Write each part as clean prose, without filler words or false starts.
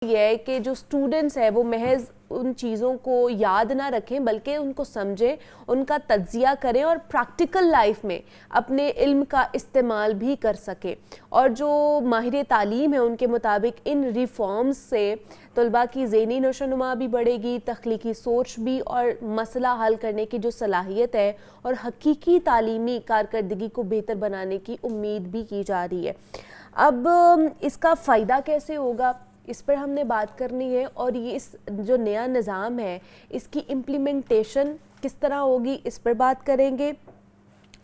ये है कि जो स्टूडेंट्स है वो महज उन चीज़ों को याद ना रखें बल्कि उनको समझें, उनका तज्जिया करें और प्रैक्टिकल लाइफ में अपने इल्म का इस्तेमाल भी कर सकें। और जो माहिर तालीम है उनके मुताबिक इन रिफॉर्म्स से तलबा की ज़हनी नशोनुमा भी बढ़ेगी, तख्लीकी सोच भी और मसला हल करने की जो सलाहियत है और हकीकी तालीमी कारकर्दगी को बेहतर बनाने की उम्मीद भी की जा रही है। अब इसका फ़ायदा कैसे होगा, इस पर हमने बात करनी है। और ये इस जो नया निज़ाम है इसकी इम्प्लीमेंटेशन किस तरह होगी, इस पर बात करेंगे।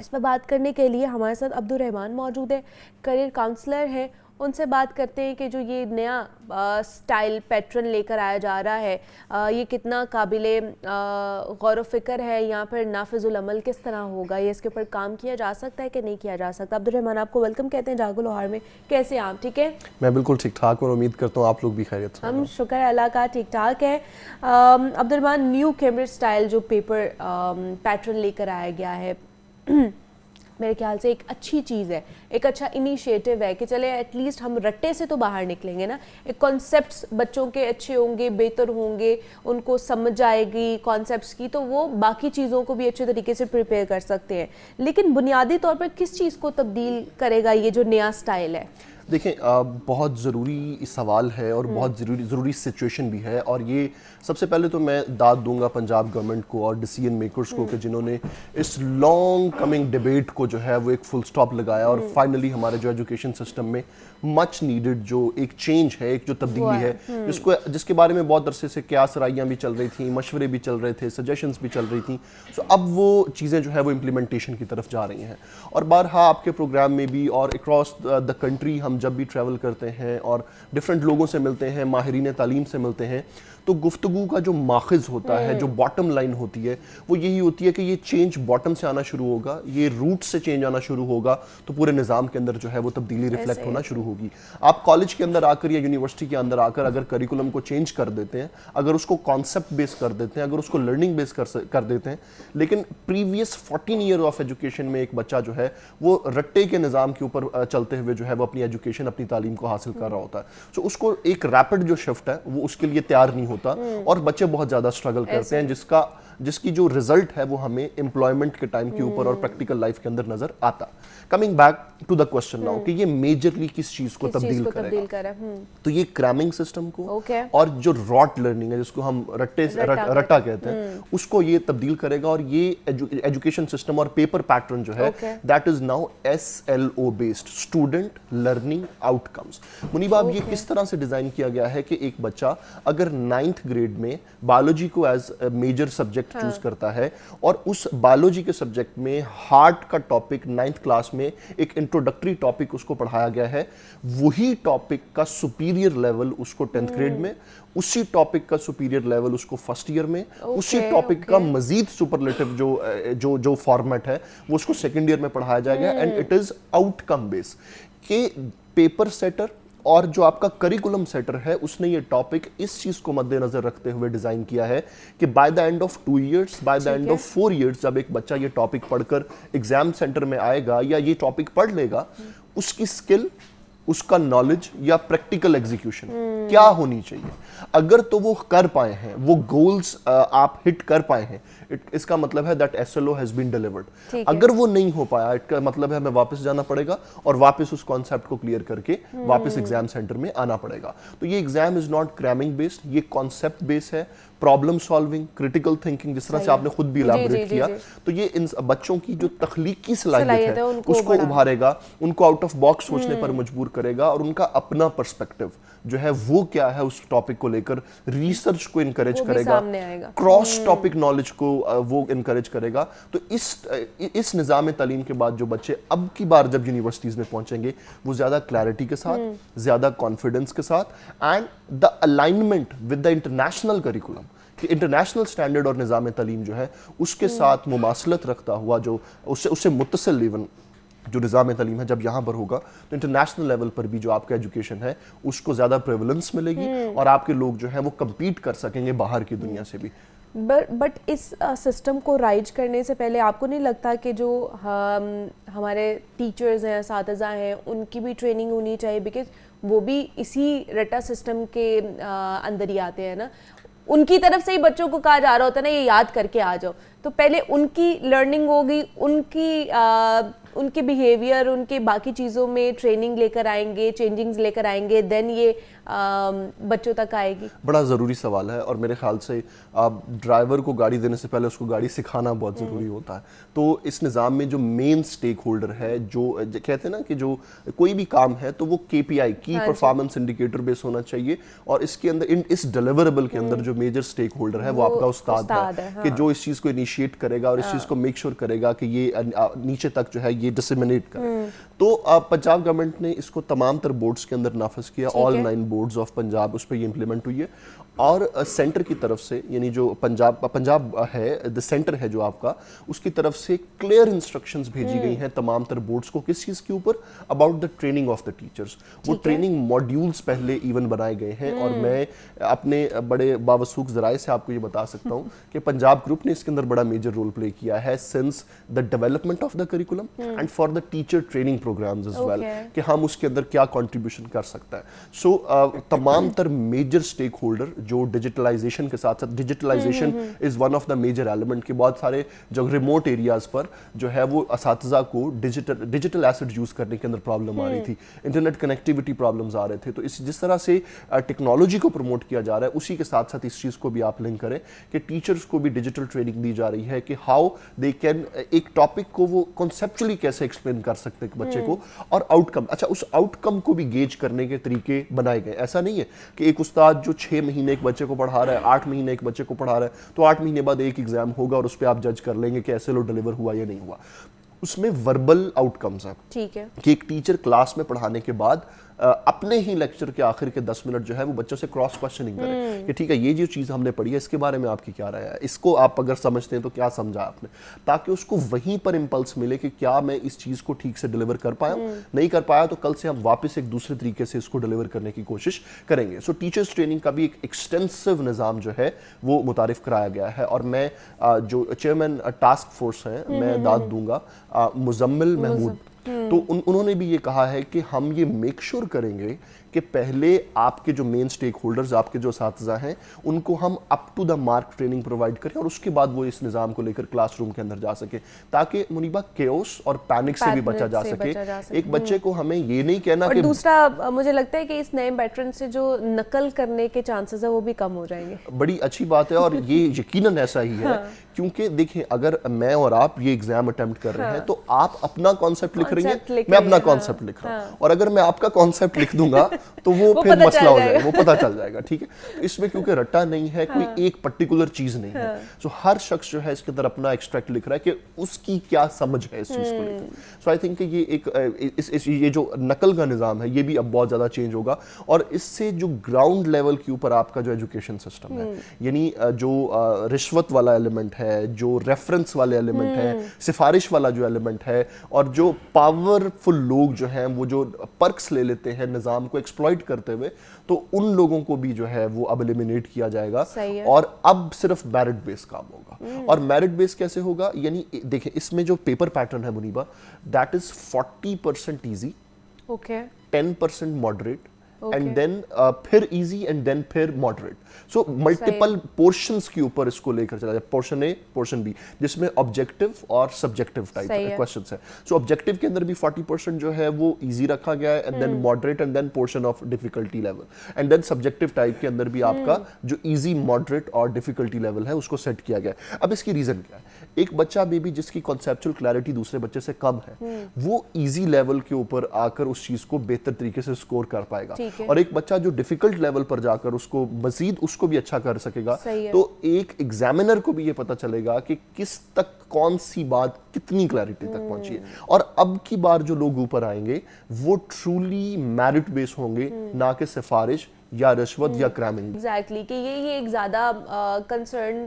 इस पर बात करने के लिए हमारे साथ अब्दुल रहमान मौजूद है, करियर काउंसलर हैं। उनसे बात करते हैं कि जो ये नया स्टाइल पैटर्न लेकर आया जा रहा है ये कितना काबिले गौर व फिक्र है, यहाँ पर नाफिजुल अमल किस तरह होगा, ये इसके ऊपर काम किया जा सकता है कि नहीं किया जा सकता। अब्दुल रहमान, आपको वेलकम कहते हैं जागो लोहार में। कैसे आप? ठीक है, मैं बिल्कुल ठीक ठाक और उम्मीद करता हूँ आप लोग भी खैरियत से। हम शुक्र अल्लाह का ठीक ठाक है। अब्दुल रहमान, न्यू कैमब्रिज स्टाइल जो पेपर पैटर्न लेकर आया गया है मेरे ख्याल से एक अच्छी चीज़ है, एक अच्छा इनिशिएटिव है कि चले एटलीस्ट हम रट्टे से तो बाहर निकलेंगे ना। एक कॉन्सेप्ट्स बच्चों के अच्छे होंगे, बेहतर होंगे, उनको समझ आएगी कॉन्सेप्ट्स की, तो वो बाकी चीज़ों को भी अच्छे तरीके से प्रिपेयर कर सकते हैं। लेकिन बुनियादी तौर पर किस चीज़ को तब्दील करेगा ये जो नया स्टाइल है? देखें, बहुत ज़रूरी सवाल है और बहुत ज़रूरी सिचुएशन भी है। और ये सबसे पहले तो मैं दाद दूंगा पंजाब गवर्नमेंट को और डिसीजन मेकर्स को कि जिन्होंने इस लॉन्ग कमिंग डिबेट को जो है वो एक फुल स्टॉप लगाया और फाइनली हमारे जो एजुकेशन सिस्टम में मच नीडेड जो एक चेंज है, एक जो तब्दीली है जिसके बारे में बहुत अरसे से क्यास राइयाँ भी चल रही थी, मशवरे भी चल रहे थे, सजेशंस भी चल रही थी। सो अब वो चीज़ें जो है वो इम्प्लीमेंटेशन की तरफ जा रही हैं। और बारहा आपके प्रोग्राम में भी और अक्रॉस द कंट्री हम जब भी ट्रैवल करते हैं और डिफरेंट लोगों से मिलते हैं, माहिरीन तालीम से मिलते हैं, तो गुफ्तगू का जो माखिज होता है, जो बॉटम लाइन होती है, वो यही होती है कि ये चेंज बॉटम से आना शुरू होगा, ये रूट से चेंज आना शुरू होगा, तो पूरे निज़ाम के अंदर जो है वो तब्दीली रिफ्लेक्ट होना शुरू होगी। आप कॉलेज के अंदर आकर या यूनिवर्सिटी के अंदर आकर अगर करिकुलम को चेंज कर देते हैं, अगर उसको कॉन्सेप्ट बेस कर देते हैं, अगर उसको लर्निंग बेस कर देते हैं, लेकिन प्रीवियस 14 ईयर ऑफ एजुकेशन में एक बच्चा जो है वो रट्टे के निज़ाम के ऊपर चलते हुए जो है वो अपनी एजुकेशन, अपनी तालीम को हासिल कर रहा होता है, तो उसको एक रैपिड जो शिफ्ट है वो उसके लिए तैयार नहीं होता और बच्चे बहुत ज़्यादा स्ट्रगल करते हैं, जिसकी जो रिजल्ट है वो हमें एम्प्लॉयमेंट के टाइम के ऊपर और प्रैक्टिकल लाइफ के अंदर नजर आता। Coming back to the question now कि ये मेजरली किस चीज को तब्दील करेगा, तो ये क्रैमिंग सिस्टम को और जो रॉट लर्निंग है जिसको हम रट्टा कहते हैं उसको ये तब्दील करेगा। और ये एजुकेशन सिस्टम और पेपर पैटर्न जो है that is now SLO based, student learning outcomes. Muniba, अब ये किस तरह से डिजाइन किया गया है कि एक बच्चा अगर 9th ग्रेड में बायोलॉजी को एज मेजर सब्जेक्ट चूज करता है और उस बायोलॉजी के सब्जेक्ट में हार्ट का टॉपिक 9th क्लास में एक इंट्रोडक्टरी टॉपिक उसको पढ़ाया गया है, वही टॉपिक का सुपीरियर लेवल उसको 10th ग्रेड में, उसी टॉपिक का सुपीरियर लेवल उसको फर्स्ट ईयर में, उसी टॉपिक का मजीद सुपरलेटिव जो फॉर्मेट है वो उसको सेकेंड ईयर में पढ़ाया जाएगा। And it is outcome base के पेपर सेटर और जो आपका करिकुलम सेटर है उसने ये टॉपिक इस चीज को मद्देनजर रखते हुए डिजाइन किया है कि by the end of 2 years, by the end of 4 years जब एक बच्चा ये टॉपिक पढ़कर एग्जाम सेंटर में आएगा या ये टॉपिक पढ़ लेगा, उसकी स्किल, उसका नॉलेज या प्रैक्टिकल एग्जीक्यूशन क्या होनी चाहिए, अगर तो वो कर पाए हैं, वो गोल्स आप हिट कर पाए हैं, इसका मतलब है that SLO has been delivered. अगर वो नहीं हो पाया, इसका मतलब है हमें वापस जाना पड़ेगा और वापस उस कॉन्सेप्ट को क्लियर करके वापस एग्जाम सेंटर में आना पड़ेगा। तो ये exam is not cramming based, ये कॉन्सेप्ट बेस्ड है, प्रॉब्लम सॉल्विंग, क्रिटिकल थिंकिंग, जिस तरह से आपने खुद भी इलैबोरेट किया। तो ये इन बच्चों की जो तख्लीकी सलाहियत है उसको उभारेगा, उनको आउट ऑफ बॉक्स सोचने पर मजबूर करेगा और उनका अपना पर्सपेक्टिव जो है वो क्या है उस टॉपिक को लेकर, रिसर्च को इनकरेज करेगा, क्रॉस टॉपिक नॉलेज को वो इनकरेज करेगा। तो इस निज़ाम तालीम के बाद जो बच्चे अब की बार जब यूनिवर्सिटीज़ में पहुंचेंगे वो ज़्यादा क्लैरिटी के साथ, ज़्यादा कॉन्फिडेंस के साथ and the alignment with the international curriculum कि इंटरनेशनल स्टैंडर्ड और निज़ाम तालीम जो है उसके साथ मुमासलत रखता हुआ, जो उससे मुत्तसिल इवन जो निज़ाम तालीम है जब यहाँ पर होगा तो इंटरनेशनल लेवल पर भी जो आपका एजुकेशन है उसको ज़्यादा प्रेवलेंस मिलेगी और आपके लोग जो है वो कम्पीट कर सकेंगे बाहर की दुनिया से भी। बट इस सिस्टम को राइज करने से पहले आपको नहीं लगता कि जो हमारे टीचर्स हैं, असातिज़ा हैं, उनकी भी ट्रेनिंग होनी चाहिए? बिकॉज वो भी इसी रटा सिस्टम के अंदर ही आते हैं ना। उनकी तरफ से ही बच्चों को कहा जा रहा होता है ना ये याद करके आ जाओ, तो पहले उनकी लर्निंग होगी, उनके बिहेवियर, उनके बाकी चीज़ों में ट्रेनिंग लेकर आएंगे, चेंजिंग्स लेकर आएंगे, देन ये बच्चों तक आएगी। बड़ा ज़रूरी सवाल है और मेरे ख्याल से ड्राइवर को गाड़ी देने से पहले उसको गाड़ी सिखाना बहुत ज़रूरी होता है। तो इस निज़ाम में जो मेन स्टेक होल्डर है, जो कहते हैं ना कि जो कोई भी काम है तो वो KPI की परफॉर्मेंस इंडिकेटर बेस होना चाहिए, और इसके अंदर इस डिलीवरेबल के अंदर जो मेजर स्टेक होल्डर है वो आपका उस्ताद है कि जो इस चीज़ को इनिशिएट करेगा और इस चीज़ को मेक श्योर करेगा कि ये नीचे तक जो है ये डिसेमिनेट करे। तो पंजाब गवर्नमेंट ने इसको तमाम तर बोर्ड्स के अंदर नाफिज किया, ऑल 9 बोर्ड्स ऑफ पंजाब उस पर ये इंप्लीमेंट हुई है। और सेंटर की तरफ से, यानी जो पंजाब है, द सेंटर है जो आपका, उसकी तरफ से क्लियर इंस्ट्रक्शंस भेजी गई हैं तमाम तर बोर्ड्स को। किस चीज़ के ऊपर? About the training of the teachers. वो ट्रेनिंग मॉड्यूल्स पहले इवन बनाए गए हैं, और मैं अपने बड़े बावसूख ज़राए से आपको ये बता सकता हूँ कि पंजाब ग्रुप ने इसके अंदर बड़ा मेजर रोल प्ले किया है since the development of the curriculum and for the teacher training programmes as well, कि हम उसके अंदर क्या कंट्रीब्यूशन कर सकता है। सो तमाम तर मेजर स्टेक होल्डर जो डिजिटलाइजेशन के साथ साथ, digitalisation is one of the major element के बहुत सारे जो रिमोट एरियाज पर जो है वो असातिज़ा को डिजिटल एसेट यूज करने के अंदर प्रॉब्लम आ रही थी, इंटरनेट कनेक्टिविटी प्रॉब्लम्स आ रहे थे। तो इस जिस तरह से टेक्नोलॉजी को प्रमोट किया जा रहा है, उसी के साथ साथ इस चीज़ को भी आप लिंक करें कि टीचर्स को भी डिजिटल ट्रेनिंग दी जा रही है कि हाउ दे कैन एक टॉपिक को वो कॉन्सेप्चुअली कैसे एक्सप्लेन कर सकते हैं बच्चे को, और आउटकम, अच्छा उस आउटकम को भी गेज करने के तरीके बनाए गए। ऐसा नहीं है कि एक उस्ताद जो 6 महीने एक बच्चे को पढ़ा रहा है, 8 महीने एक बच्चे को पढ़ा रहा है, तो 8 महीने बाद एक एग्जाम होगा और उस पर आप जज कर लेंगे कि ऐसे लो डिलीवर हुआ या नहीं हुआ। उसमें वर्बल आउटकम्स हैं, ठीक है, कि एक टीचर क्लास में पढ़ाने के बाद अपने ही लेक्चर के आखिर के 10 मिनट जो है वो बच्चों से क्रॉस क्वेश्चनिंग करें कि ठीक है ये जो चीज़ हमने पढ़ी है इसके बारे में आपकी क्या राय है, इसको आप अगर समझते हैं तो क्या समझा आपने, ताकि उसको वहीं पर इम्पल्स मिले कि क्या मैं इस चीज़ को ठीक से डिलीवर कर पाया, नहीं कर पाया तो कल से हम वापस एक दूसरे तरीके से इसको डिलीवर करने की कोशिश करेंगे। सो टीचर्स ट्रेनिंग का भी एक एक्सटेंसिव निज़ाम जो है वो मुतारिफ कराया गया है, और मैं जो चेयरमैन टास्क फोर्स हैं मैं दाद दूंगा मुजम्मिल महमूद, तो उन्होंने भी ये कहा है कि हम ये मेक श्योर करेंगे कि पहले आपके जो मेन स्टेक होल्डर्स, आपके जो असातिज़ा हैं, उनको हम up to the mark training provide करें, और उसके बाद वो इस निज़ाम को लेकर क्लासरूम के अंदर जा सके, ताकि मुनीबा केओस और पैनिक से भी बचा जा सके। एक बच्चे को हमें ये नहीं कहना कि, दूसरा मुझे लगता है कि इस नए पैटर्न से जो नकल करने के चांसेस है वो भी कम हो जाएंगे। बड़ी अच्छी बात है, और ये यकीनन ऐसा ही है। क्योंकि देखिए अगर मैं और आप ये एग्जाम अटेम्प्ट कर रहे हैं तो आप अपना कॉन्सेप्ट लिख रही हैं, मैं अपना कॉन्सेप्ट लिख रहा हूँ, और अगर मैं आपका कॉन्सेप्ट लिख दूंगा तो वो फिर मसला हो जाएगा, वो पता चल जाएगा। ठीक है, इसमें क्योंकि रट्टा नहीं है, कोई एक पर्टिकुलर चीज नहीं है, सो हर शख्स जो है इसके अंदर अपना एक्सट्रैक्ट लिख रहा है कि उसकी क्या समझ है इस चीज को लेकर। सो आई थिंक ये एक ये जो नकल का निज़ाम है ये भी अब बहुत ज़्यादा चेंज होगा, और इससे जो ग्राउंड लेवल के ऊपर आपका जो एजुकेशन सिस्टम है, यानी जो रिश्वत वाला एलिमेंट है, जो रेफरेंस वाले एलिमेंट है, सिफारिश वाला जो एलिमेंट है, और जो पावरफुल लोग जो हैं वो जो पर्क्स ले लेते हैं निज़ाम को एक्सप्लॉइट करते हुए, तो उन लोगों को भी जो है वो अब एलिमिनेट किया जाएगा, और अब सिर्फ मेरिट बेस काम होगा। और मेरिट बेस कैसे होगा? यानी देखिए इसमें जो पेपर पैटर्न है Muniba, that is 40% easy, 10% moderate, and then फिर इजी, एंड देन फिर मॉडरेट। सो मल्टीपल पोर्शंस के ऊपर इसको लेकर चला जाए, पोर्शन ए, पोर्शन बी, जिसमें ऑब्जेक्टिव और सब्जेक्टिव टाइप क्वेश्चंस है। सो ऑब्जेक्टिव के अंदर भी 40% जो है वो इजी रखा गया है, and then moderate, and then portion of difficulty level, and then subjective type के अंदर भी आपका जो इजी, मॉडरेट और डिफिकल्टी लेवल है उसको सेट किया गया है। अब इसकी रीजन क्या है? एक बच्चा बेबी जिसकी कॉन्सेप्चुअल क्लैरिटी दूसरे बच्चे से कम है, वो इजी लेवल के ऊपर आकर उस चीज को बेहतर तरीके से स्कोर कर पाएगा, और एक बच्चा जो डिफिकल्ट लेवल पर जाकर उसको मजीद उसको भी अच्छा कर सकेगा। तो एक एग्जामिनर को भी ये पता चलेगा कि किस तक कौन सी बात कितनी क्लैरिटी तक पहुंची है, और अब की बार जो लोग ऊपर आएंगे वो ट्रूली मेरिट बेस होंगे, ना कि सिफारिश या रिश्वत या क्रैमिंग। एग्जैक्टली कि ये एक ज़्यादा कंसर्न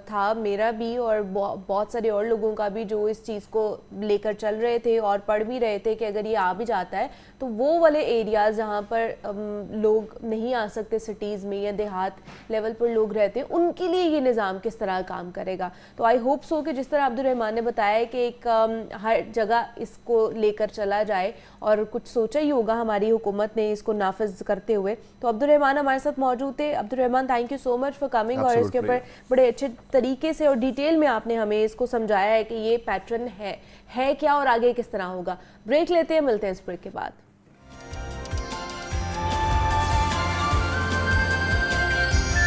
था मेरा भी और बहुत सारे और लोगों का भी जो इस चीज़ को लेकर चल रहे थे और पढ़ भी रहे थे कि अगर ये आ भी जाता है तो वो वाले एरियाज़ जहाँ पर लोग नहीं आ सकते सिटीज़ में या देहात लेवल पर लोग रहते हैं उनके लिए ये निज़ाम किस तरह काम करेगा। तो आई होप सो कि जिस तरह अब्दुल रहमान ने बताया कि एक हर जगह इसको लेकर चला जाए और कुछ सोचा ही होगा हमारी हुकूमत ने इसको नाफिज करते हुए। तो अब्दुल रहमान हमारे साथ मौजूद थे। Abdul Rahman, thank you so much for coming और इसके ऊपर बड़े अच्छे तरीके से और डिटेल में आपने हमें इसको समझाया है कि ये पैटर्न है क्या और आगे किस तरह होगा। ब्रेक लेते हैं, मिलते हैं इस ब्रेक के बाद।